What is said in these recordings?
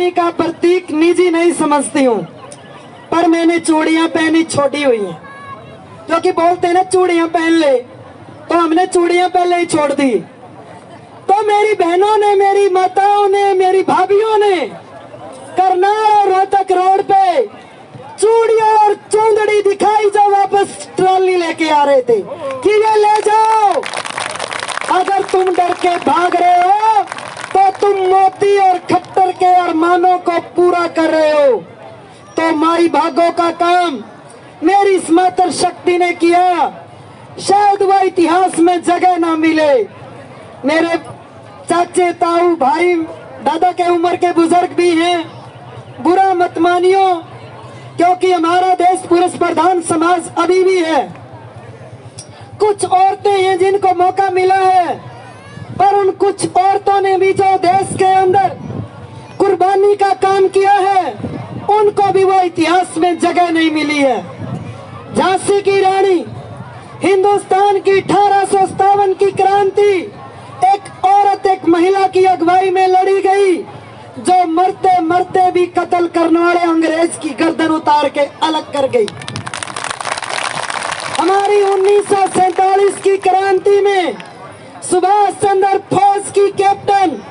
कुर्बानी का प्रतीक निजी नहीं समझती हूँ, पर मैंने चूड़ियां पहनी छोड़ी हुई हैं, क्योंकि बोलते हैं ना चूड़ियां पहन ले, तो हमने चूड़ियां पहले ही छोड़ दी। तो मेरी बहनों ने, मेरी माताओं ने, मेरी भाभीियों ने करनाल और रोहतक रोड पे चूड़ियां और चूंदड़ी दिखाई जो वापस ट्रॉली लेके आ रहे थे कि ये ले जाओ। अगर तुम डर के भाग रहे हो तो तुम मोदी और खट्टर के अरमानों को पूरा कर रहे हो। तो माई भागों का काम मेरी इस मातर शक्ति ने किया, शायद वह इतिहास में जगह ना मिले। मेरे चाचे, ताऊ, भाई, दादा के उम्र के बुजुर्ग भी हैं, बुरा मत मानियो, क्योंकि हमारा देश पुरुष प्रधान समाज अभी भी है। कुछ औरतें हैं जिनको मौका मिला है, पर उन कुछ औरतों ने भी जो देश के अंदर कुर्बानी का काम किया है, उनको भी वो इतिहास में जगह नहीं मिली है। झांसी की रानी, हिंदुस्तान की 1857 की क्रांति एक औरत, एक महिला की अगुवाई में लड़ी गई, जो मरते मरते भी कत्ल करने वाले अंग्रेज की गर्दन उतार के अलग कर गई। हमारी 1947 की क्रांति में सुभाष चंद्र फौज की कैप्टन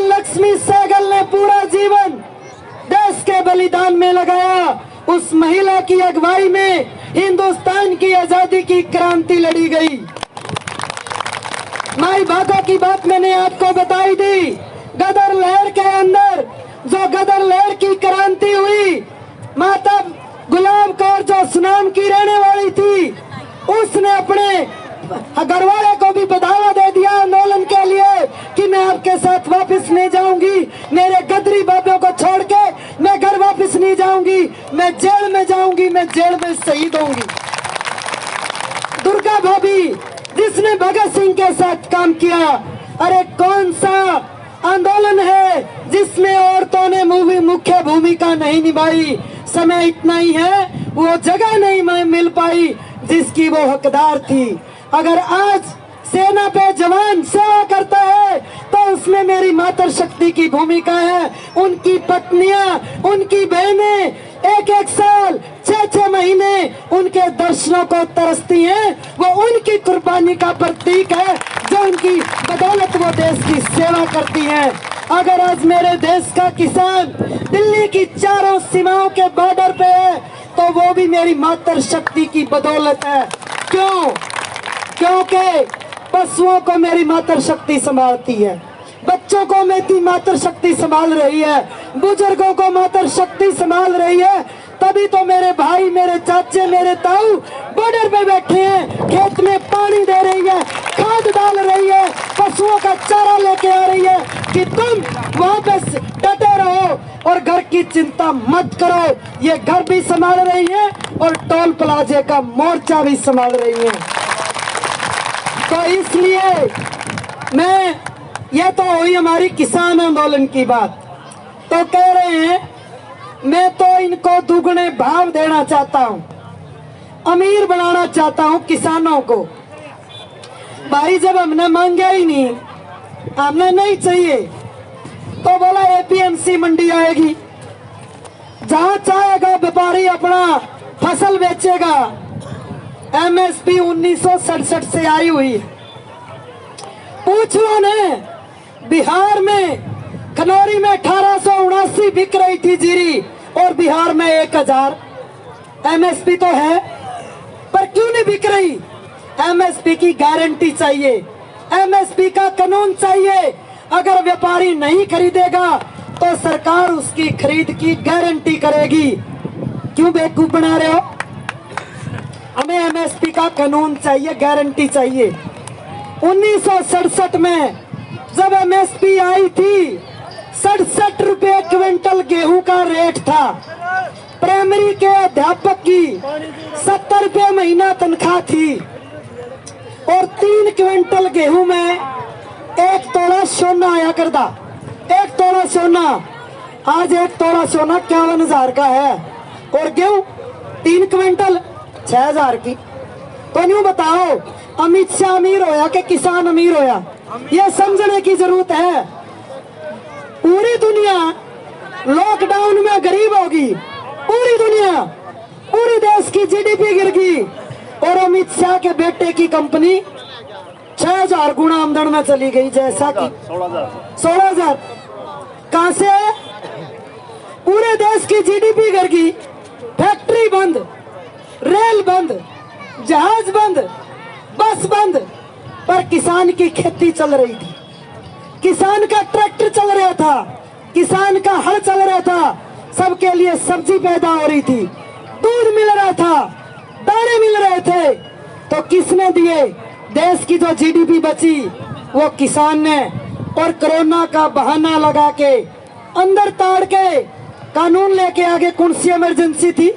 लक्ष्मी सहगल ने पूरा जीवन देश के बलिदान में लगाया। उस महिला की अगुवाई में हिंदुस्तान की आजादी की क्रांति लड़ी गई। माई भागों की बात मैंने आपको बताई दी। गदर लहर के अंदर जो गदर लहर की क्रांति हुई, माता गुलाब कौर जो सुनाम की रहने वाली थी, उसने अपने घरवाले को भी बढ़ावा दे दिया आंदोलन के लिए कि मैं आपके साथ वापस नहीं जाऊंगी, मेरे गदरी बाबों को छोड़ के मैं घर वापस नहीं जाऊंगी, मैं जेल में जाऊंगी, मैं जेल में शहीद होंगी। दुर्गा भाभी जिसने भगत सिंह के साथ काम किया, अरे कौन सा आंदोलन है जिसमें औरतों ने मुख्य भूमिका नहीं निभाई। समय इतना ही है, वो जगह नहीं मिल पाई जिसकी वो हकदार थी। अगर आज सेना पे जवान सेवा करता है तो उसमें मेरी मातर शक्ति की भूमिका है। उनकी पत्नियां, उनकी बहनें एक एक साल 6-6 महीने उनके दर्शनों को तरसती हैं। वो उनकी कुर्बानी का प्रतीक है, जो उनकी बदौलत वो देश की सेवा करती हैं। अगर आज मेरे देश का किसान दिल्ली की चारों सीमाओं के बॉर्डर पे है तो वो भी मेरी मातर शक्ति की बदौलत है। क्यों? क्योंकि पशुओं को मेरी मातर शक्ति संभालती है, बच्चों को मेरी मातर शक्ति संभाल रही है, बुजुर्गों को मातर शक्ति संभाल रही है। तभी तो मेरे भाई, मेरे चाचे, मेरे ताऊ बॉर्डर पे बैठे हैं, खेत में पानी दे रही है, खाद डाल रही है, पशुओं का चारा लेके आ रही है कि तुम वहाँ पे डटे रहो और घर की चिंता मत करो। ये घर भी संभाल रही है और टोल प्लाजे का मोर्चा भी संभाल रही है। तो इसलिए ये तो हुई हमारी किसान आंदोलन की बात। तो कह रहे हैं मैं तो इनको दुगने भाव देना चाहता हूं, अमीर बनाना चाहता हूं किसानों को। भाई जब हमने मांगा ही नहीं, हमने नहीं चाहिए, तो बोला एपीएमसी मंडी आएगी, जहां चाहेगा व्यापारी अपना फसल बेचेगा। एमएसपी 1967 से आई हुई। पूछ लो ने, बिहार में खनौरी में 1879 बिक रही थी जीरी और बिहार में 1000। एमएसपी तो है, पर क्यों नहीं बिक रही? एमएसपी की गारंटी चाहिए, एमएसपी का कानून चाहिए। अगर व्यापारी नहीं खरीदेगा तो सरकार उसकी खरीद की गारंटी करेगी। क्यों बेवकूफ बना रहे हो? हमें एमएसपी का कानून चाहिए, गारंटी चाहिए। 1967 में जब एमएसपी आई थी, 67 रुपए क्विंटल गेहूं का रेट था। प्राइमरी के अध्यापक की 70 रुपए महीना तनख्वाह थी और 3 क्विंटल गेहूं में 1 तोला सोना आया करता। 1 तोला सोना, आज 1 तोला सोना 51,000 का है और गेहूं 3 क्विंटल 6,000 की। तो न्यू बताओ, अमित शाह अमीर होया कि किसान अमीर होया? ये समझने की जरूरत है। पूरी दुनिया लॉकडाउन में गरीब होगी पूरी दुनिया, पूरी देश की जीडीपी गिर गई और अमित शाह के बेटे की कंपनी 6000 गुना आमदन में चली गई। जैसा कि 16,000 कहां से है? पूरे देश की जीडीपी गिर गई, फैक्ट्री बंद, रेल बंद, जहाज बंद, बस बंद, पर किसान की खेती चल रही थी, किसान का ट्रैक्टर चल रहा था, किसान का हल चल रहा था, सबके लिए सब्जी पैदा हो रही थी, दूध मिल रहा था, दाने मिल रहे थे। तो किसने दिए? देश की जो जीडीपी बची वो किसान ने। और कोरोना का बहाना लगा के अंदर ताड़ के कानून लेके आगे, कौन सी इमरजेंसी थी?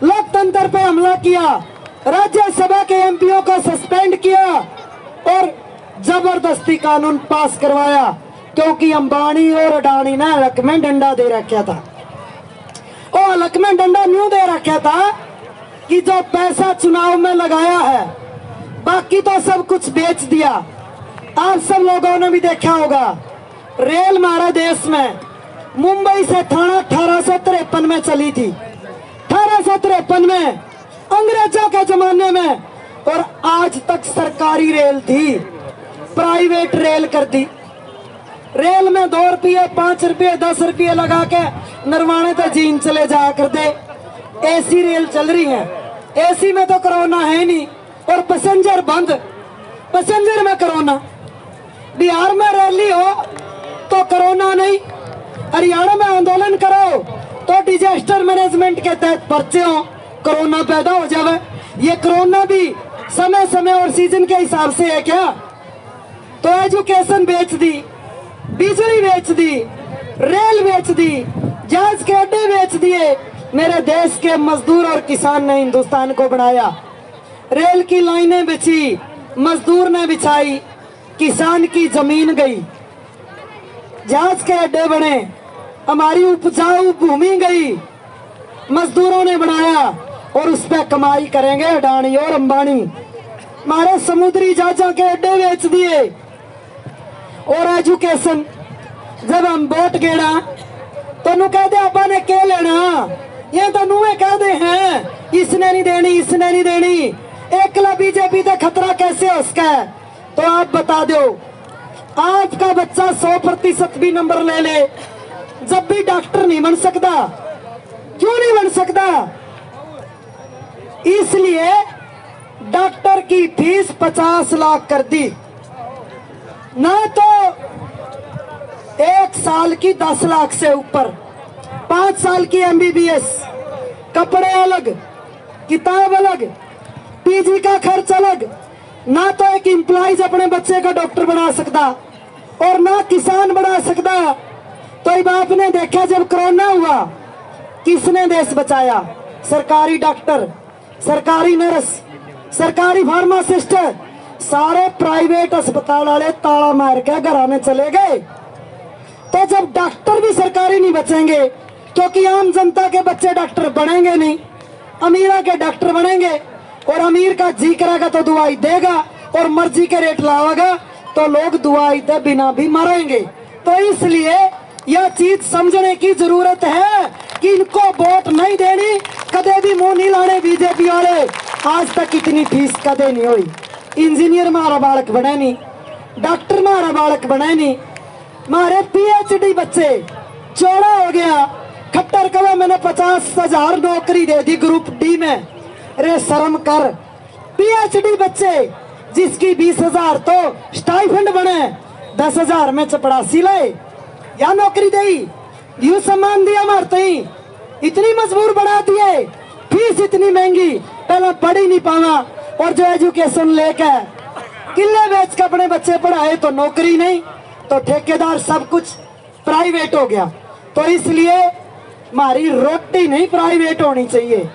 लोकतंत्र पे हमला किया, राज्यसभा के एमपीओ को सस्पेंड किया और जबरदस्ती कानून पास करवाया, क्योंकि अंबानी और अडानी ने हलक में डंडा दे रखा था। और हलक में डंडा न्यू दे रखा था कि जो पैसा चुनाव में लगाया है, बाकी तो सब कुछ बेच दिया। आप सब लोगों ने भी देखा होगा, रेल हमारे देश में मुंबई से थाना 1853 में चली थी, 1853 में, अंग्रेजों के जमाने में, और आज तक सरकारी रेल थी, प्राइवेट रेल कर दी। रेल में 2 रुपये, 5 रुपये, 10 रुपये लगा के नरवाने तो जीन चले जाया कर दे। एसी रेल चल रही है, एसी में तो कोरोना है नहीं, और पैसेंजर बंद, पैसेंजर में कोरोना। बिहार में रैली हो तो कोरोना नहीं, हरियाणा में आंदोलन करो तो डिजास्टर मैनेजमेंट के तहत पर्चे हो, कोरोना पैदा हो जावे। ये कोरोना भी समय समय और सीजन के हिसाब से है क्या? तो एजुकेशन बेच दी, बिजली बेच दी, रेल बेच दी, जहाज के अड्डे बेच दिए। मेरे देश के मजदूर और किसान ने हिंदुस्तान को बनाया। रेल की लाइनें बिछी, मजदूर ने बिछाई, किसान की जमीन गई, जहाज के अड्डे बने, हमारी उपजाऊ भूमि गई, मजदूरों ने बनाया, और उस पर कमाई करेंगे अडानी और अंबानी। हमारे समुद्री जहाजों के अड्डे बेच दिए। और एजुकेशन, जब हम वोट गेड़ा तो नु कह दे अपा ने क्या लेना, ये तो नुए कह दे हैं इसने नहीं देनी, इसने नहीं देनी, एकला बीजेपी तो खतरा कैसे हो उसका है? तो आप बता दो, आपका बच्चा 100% भी नंबर ले ले, जब भी डॉक्टर नहीं बन सकता। क्यों नहीं बन सकता? इसलिए डॉक्टर की फीस 50 लाख कर दी, ना तो 1 साल की 10 लाख से ऊपर, 5 साल की एमबीबीएस, कपड़े अलग, किताब अलग, पीजी का खर्च अलग। ना तो एक एम्प्लॉइज अपने बच्चे का डॉक्टर बना सकता और ना किसान बना सकता। तो अब आपने देखा जब कोरोना हुआ, किसने देश बचाया? सरकारी डॉक्टर, सरकारी नर्स, सरकारी फार्मासिस्ट, सारे प्राइवेट अस्पताल वाले ताला मार के घर आने चले गए। तो जब डॉक्टर भी सरकारी नहीं बचेंगे, क्योंकि आम जनता के बच्चे डॉक्टर बनेंगे नहीं, अमीरा के डॉक्टर बनेंगे, और अमीर का जी करेगा तो दवाई देगा, और मर्जी के रेट लाएगा तो लोग दवाई दे बिना भी मरेंगे। तो इसलिए यह चीज समझने की जरूरत है कि इनको वोट नहीं देनी, कदे भी मुंह नहीं लाने बीजेपी वाले। आज तक इतनी फीस कदे नहीं हुई। इंजीनियर मारा बालक बने नहीं, डॉक्टर मारा बालक बने नहीं, मारे पीएचडी बच्चे चौड़ा हो गया। खट्टर कहा मैंने 50,000 नौकरी दे दी ग्रुप डी में। अरे शर्म कर, पीएचडी बच्चे जिसकी 20,000 तो स्टाइफंड बने, 10,000 में चपड़ासी लाए, या नौकरी दी, यू सम्मान दिया मारते ही, इतनी मजबूर बना दिए, फीस इतनी महंगी, पहले पढ़ ही नहीं पावा। और जो एजुकेशन लेके किले बेच के अपने बच्चे पढ़ाए तो नौकरी नहीं, तो ठेकेदार, सब कुछ प्राइवेट हो गया। तो इसलिए हमारी रोटी नहीं प्राइवेट होनी चाहिए।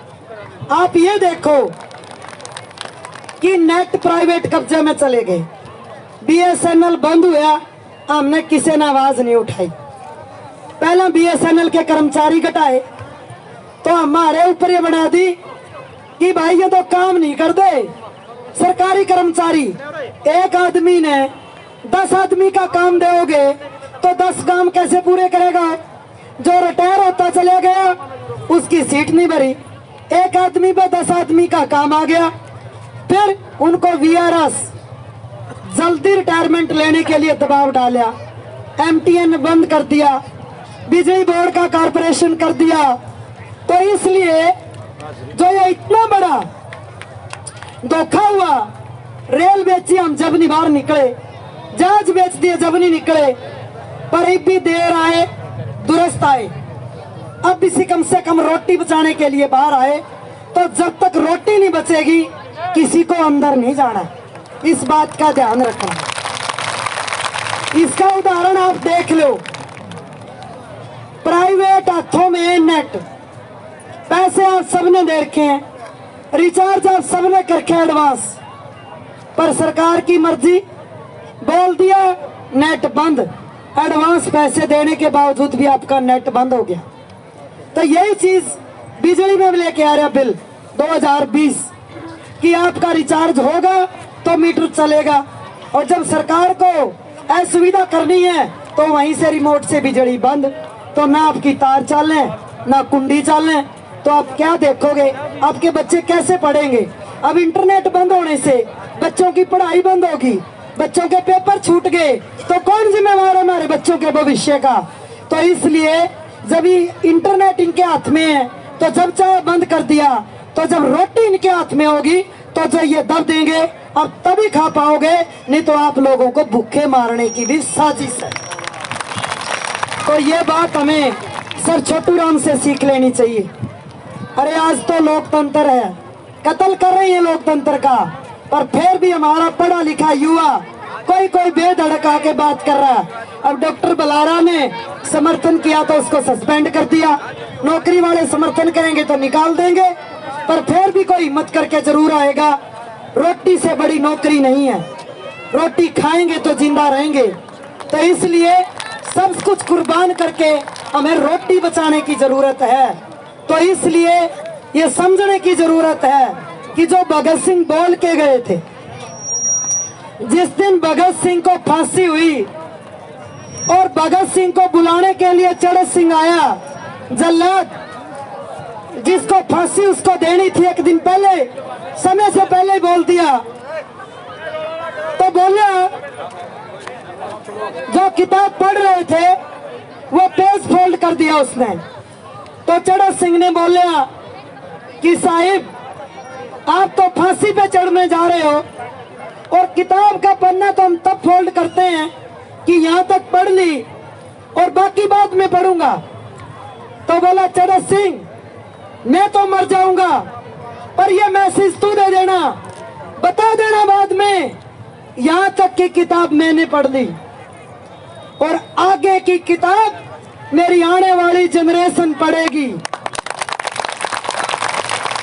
आप ये देखो कि नेट प्राइवेट कब्जे में चले गए, बीएसएनएल बंद हुआ, हमने किसी ने आवाज नहीं उठाई। पहला बीएसएनएल के कर्मचारी घटाए, तो हमारे ऊपर ये बना दी कि भाई ये तो काम नहीं कर दे सरकारी कर्मचारी। एक आदमी ने 10 आदमी का काम दोगे तो 10 काम कैसे पूरे करेगा? जो रिटायर होता चला गया उसकी सीट नहीं भरी, एक आदमी पे 10 आदमी का काम आ गया, फिर उनको वीआरएस जल्दी रिटायरमेंट लेने के लिए दबाव डाला, एमटीएन बंद कर दिया, बिजली बोर्ड का कॉर्पोरेशन कर दिया। तो इसलिए जो ये इतना बड़ा धोखा हुआ, रेल बेची हम जब नहीं बाहर निकले, जहाज बेच दिए जब नहीं निकले, पर अब भी देर आए दुरुस्त आए, अब भी कम से कम रोटी बचाने के लिए बाहर आए। तो जब तक रोटी नहीं बचेगी किसी को अंदर नहीं जाना, इस बात का ध्यान रखना। इसका उदाहरण आप देख लो, प्राइवेट हाथों में नेट, पैसे आप सबने दे रखे हैं, रिचार्ज आप सबने करके एडवांस, पर सरकार की मर्जी, बोल दिया नेट बंद, एडवांस पैसे देने के बावजूद भी आपका नेट बंद हो गया। तो यही चीज बिजली में लेके आ रहा बिल 2020 कि आपका रिचार्ज होगा तो मीटर चलेगा, और जब सरकार को असुविधा करनी है तो वहीं से रिमोट से बिजली बंद, तो ना आपकी तार चलने ना कुंडी चलने, तो आप क्या देखोगे, आपके बच्चे कैसे पढ़ेंगे। अब इंटरनेट बंद होने से बच्चों की पढ़ाई बंद होगी, बच्चों के पेपर छूट गए, तो कौन जिम्मेवार है हमारे बच्चों के भविष्य का। तो इसलिए जब इंटरनेट इनके हाथ में है तो जब चाहे बंद कर दिया, तो जब रोटी इनके हाथ में होगी तो जो ये दब देंगे अब तभी खा पाओगे, नहीं तो आप लोगों को भूखे मारने की भी साजिश है। तो ये बात हमें सर छोटू राम से सीख लेनी चाहिए। अरे आज तो लोकतंत्र है, कत्ल कर रहे हैं लोकतंत्र का, पर फिर भी हमारा पढ़ा लिखा युवा कोई बेधड़क आके बात कर रहा है। अब डॉक्टर बलारा ने समर्थन किया तो उसको सस्पेंड कर दिया, नौकरी वाले समर्थन करेंगे तो निकाल देंगे, पर फिर भी कोई हिम्मत करके जरूर आएगा। रोटी से बड़ी नौकरी नहीं है, रोटी खाएंगे तो जिंदा रहेंगे। तो इसलिए सब कुछ कुर्बान करके हमें रोटी बचाने की जरूरत है। तो इसलिए ये समझने की जरूरत है कि जो भगत सिंह बोल के गए थे, जिस दिन भगत सिंह को फांसी हुई और भगत सिंह को बुलाने के लिए चढ़त सिंह आया, जल्लाद जिसको फांसी उसको देनी थी एक दिन पहले, समय से पहले ही बोल दिया, तो बोला जो किताब पढ़ रहे थे वो पेज फोल्ड कर दिया उसने। तो चढ़त सिंह ने बोला कि साहिब आप तो फांसी पे चढ़ने जा रहे हो, और किताब का पन्ना तो हम तब फोल्ड करते हैं कि यहाँ तक पढ़ ली और बाकी बाद में पढ़ूंगा। तो बोला चढ़त सिंह मैं तो मर जाऊंगा, पर ये मैसेज तू दे देना, बता देना बाद में, यहाँ तक की किताब मैंने पढ़ ली और आगे की किताब मेरी आने वाली जनरेशन पढ़ेगी।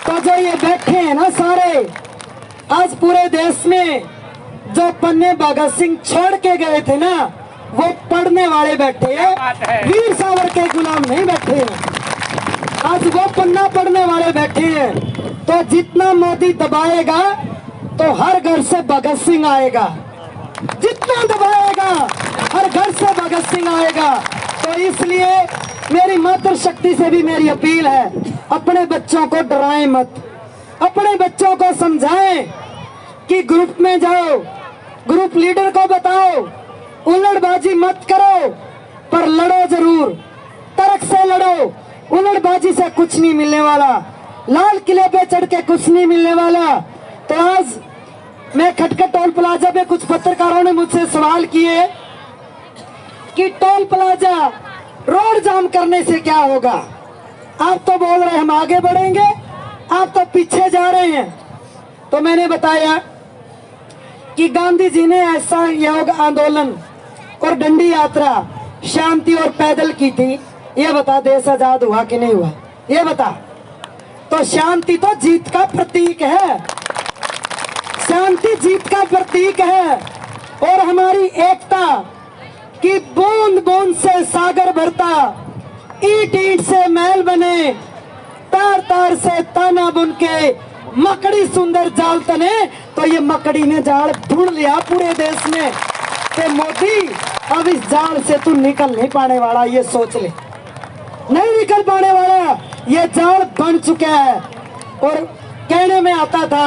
तो जो ये बैठे हैं ना सारे, आज पूरे देश में जो पन्ने भगत सिंह छोड़ के गए थे ना, वो पढ़ने वाले बैठे हैं, वीर सावर के गुलाम नहीं बैठे हैं। आज वो पन्ना पढ़ने वाले बैठे हैं। तो जितना मोदी दबाएगा तो हर घर से भगत सिंह आएगा, जितना दबाएगा हर घर से भगत सिंह आएगा। तो इसलिए मेरी मातृशक्ति से भी मेरी अपील है, अपने बच्चों को डराएं मत, अपने बच्चों को समझाएं कि ग्रुप में जाओ, ग्रुप लीडर को बताओ, उल्लड़बाजी मत करो, पर लड़ो जरूर, तर्क से लड़ो। उल्लड़बाजी से कुछ नहीं मिलने वाला, लाल किले पे चढ़ के कुछ नहीं मिलने वाला। तो आज मैं खटखट टोल प्लाजा पे कुछ पत्रकारों ने मुझसे सवाल किए कि टोल प्लाजा रोड जाम करने से क्या होगा। आप तो बोल रहे हैं हम आगे बढ़ेंगे, आप तो पीछे जा रहे हैं। तो मैंने बताया कि गांधी जी ने ऐसा योग आंदोलन और डंडी यात्रा शांति और पैदल की थी, ये बता देश आजाद हुआ कि नहीं हुआ, ये बता। तो शांति तो जीत का प्रतीक है, शांति जीत का प्रतीक है, और हमारी एकता कि बूंद बूंद से सागर भरता, ईंट ईंट से महल बने, तार तार से ताना बुन के मकड़ी सुंदर जाल तने। तो ये मकड़ी ने जाल ढूंढ लिया पूरे देश में कि मोदी अब इस जाल से तू निकल नहीं पाने वाला, ये सोच ले। नहीं निकल पाने वाला ये जाल बन चुका है। और कहने में आता था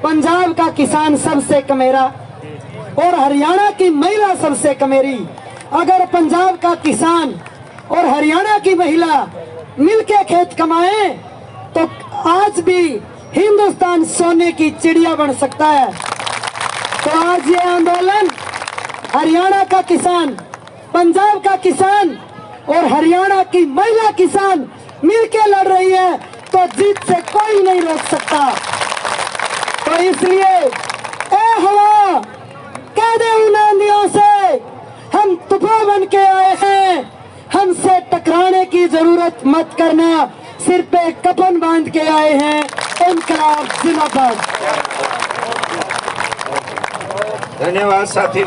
पंजाब का किसान सबसे कमेरा और हरियाणा की महिला सबसे कमेरी। अगर पंजाब का किसान और हरियाणा की महिला मिलके खेत कमाए तो आज भी हिंदुस्तान सोने की चिड़िया बन सकता है। तो आज ये आंदोलन हरियाणा का किसान, पंजाब का किसान और हरियाणा की महिला किसान मिलके लड़ रही है, तो जीत से कोई नहीं रोक सकता। तो इसलिए ए हवा कह दे उन आंधियों से, हम तूफान बन के आए हैं, हमसे टकराने की जरूरत मत करना, सिर पे कफन बांध के आए हैं। इनकलाब जिंदाबाद। धन्यवाद साथी।